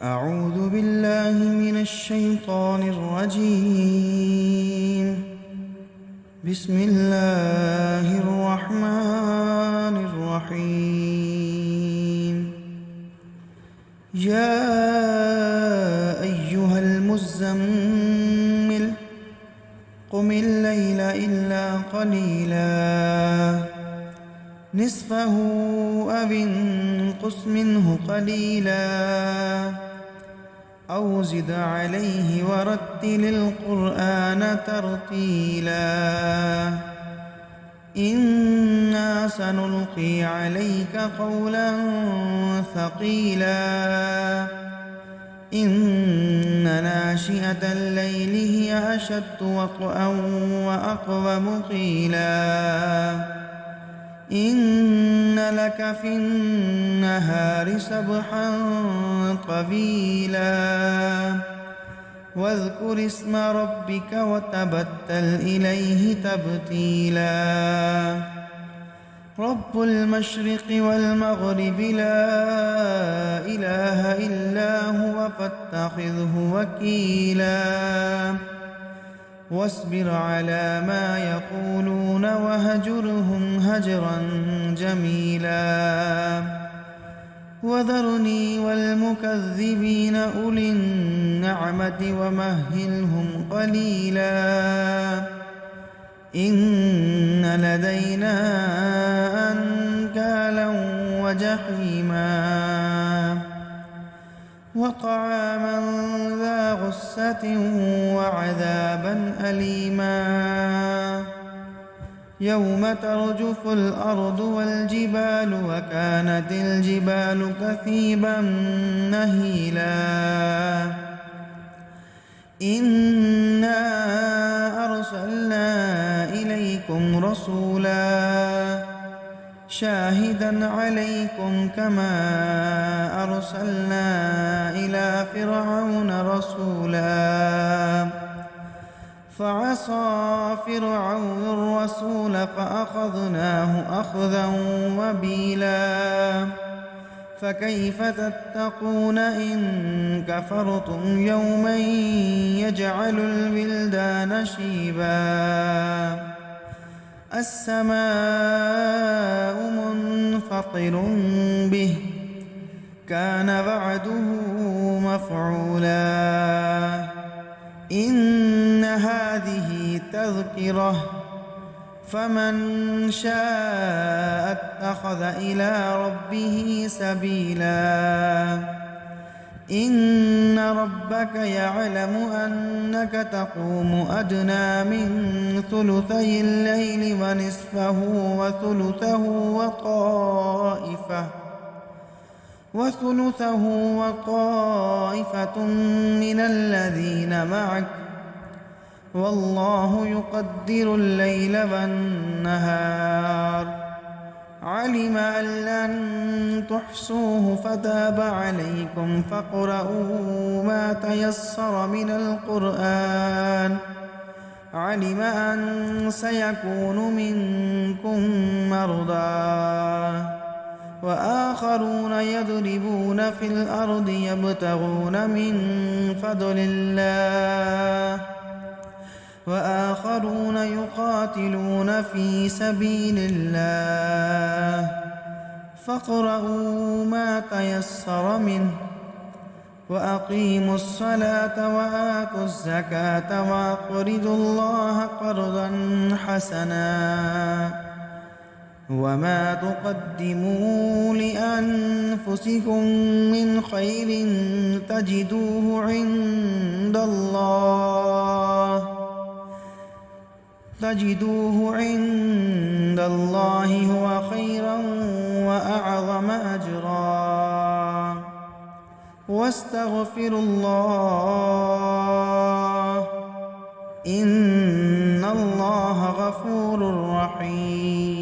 أعوذ بالله من الشيطان الرجيم. بسم الله الرحمن الرحيم. يا أيها المزمل قم الليل إلا قليلا نصفه أو انقص منه قليلا أو زد عليه ورتل القرآن ترتيلا إنا سنلقي عليك قولا ثقيلا إن ناشئة الليل هي أشد وطئا وأقوم قيلا إن لك في النهار سبحا طويلا واذكر اسم ربك وتبتل إليه تبتيلا رب المشرق والمغرب لا إله إلا هو فاتخذه وكيلا واصبر على ما يقولون وهجرهم هجرا جميلا وذرني والمكذبين أولي النعمة ومهلهم قليلا إن لدينا أنكالا وجحيما وطعاما ذا غصة وعذابا أليما يوم ترجف الأرض والجبال وكانت الجبال كثيبا مهيلا إنا أرسلنا إليكم رسولا شاهدا عليكم كما أرسلنا إلى فرعون رسولا فعصى فرعون الرسول فأخذناه أخذا وبيلا فكيف تتقون إن كفرتم يوما يجعل الولدان شيبا السماء منفطر به كان وعده مفعولا إن هذه تذكرة فمن شاء اتخذ إلى ربه سبيلا إن ربك يعلم أنك تقوم أدنى من ثلثي الليل ونصفه وطائفة من الذين معك والله يقدر الليل والنهار علم أن لن تحصوه فتاب عليكم فاقرؤوا ما تيسر من القرآن علم أن سيكون منكم مرضى وآخرون يضربون في الأرض يبتغون من فضل الله وآخرون يقاتلون في سبيل الله فاقرؤوا ما تيسر منه وأقيموا الصلاة وآتوا الزكاة وأقرضوا الله قرضا حسنا وما تقدموا لأنفسكم من خير تجدوه عند الله هو خيرا وأعظم أجرا واستغفروا الله إن الله غفور رحيم